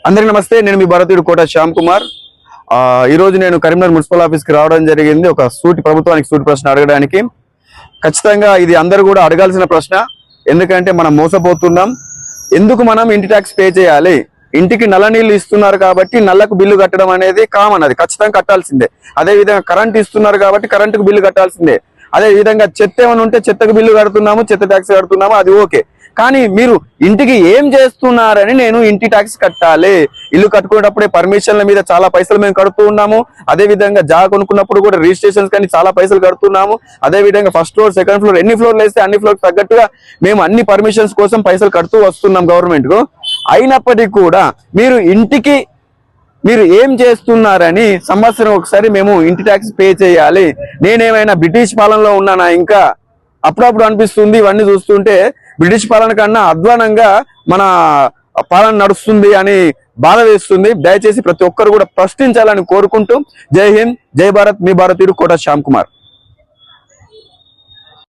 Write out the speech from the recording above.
అందరికీ నమస్తే. నేను మీ భారతీయుడు కోట శ్యామ్ కుమార్. ఈ రోజు నేను కరీంనగర్ మున్సిపల్ ఆఫీస్ కి రావడం జరిగింది ఒక ప్రభుత్వానికి సూటి ప్రశ్న అడగడానికి. ఖచ్చితంగా ఇది అందరూ కూడా అడగాల్సిన ప్రశ్న. ఎందుకంటే మనం మోసపోతున్నాం. ఎందుకు మనం ఇంటి ట్యాక్స్ పే చేయాలి? ఇంటికి నల్ల నీళ్లు ఇస్తున్నారు కాబట్టి నల్లకు బిల్లు కట్టడం అనేది కామన్, అది ఖచ్చితంగా కట్టాల్సిందే. అదే విధంగా కరెంట్ ఇస్తున్నారు కాబట్టి కరెంటుకు బిల్లు కట్టాల్సిందే. అదే విధంగా చెత్త ఏమైనా ఉంటే చెత్తకు బిల్లు కడుతున్నాము, చెత్త ట్యాక్స్ కడుతున్నాము, అది ఓకే. కానీ మీరు ఇంటికి ఏం చేస్తున్నారని నేను ఇంటి ట్యాక్స్ కట్టాలి. ఇల్లు కట్టుకునేటప్పుడే పర్మిషన్ల మీద చాలా పైసలు మేము కడుతూ ఉన్నాము. అదే విధంగా జాగా కొనుక్కున్నప్పుడు కూడా రిజిస్ట్రేషన్స్ కానీ చాలా పైసలు కడుతున్నాము. అదే విధంగా ఫస్ట్ ఫ్లోర్, సెకండ్ ఫ్లోర్, ఎన్ని ఫ్లోర్లు వేస్తే అన్ని ఫ్లోర్ తగ్గట్టుగా మేము అన్ని పర్మిషన్స్ కోసం పైసలు కడుతూ వస్తున్నాం గవర్నమెంట్ కు. అయినప్పటికీ కూడా మీరు ఏం చేస్తున్నారని సంవత్సరం ఒకసారి మేము ఇంటి ట్యాక్స్ పే చేయాలి. నేనేమైనా బ్రిటిష్ పాలనలో ఉన్నానా? ఇంకా అప్పుడప్పుడు అనిపిస్తుంది ఇవన్నీ చూస్తుంటే బ్రిటిష్ పాలన కన్నా అధ్వానంగా మన పాలన నడుస్తుంది అని బాధ వేస్తుంది. దయచేసి ప్రతి ఒక్కరు కూడా ప్రశ్నించాలని కోరుకుంటూ జై హింద్, జై భారత్. మీ భారతీయుడు కోట శ్యామ్ కుమార్.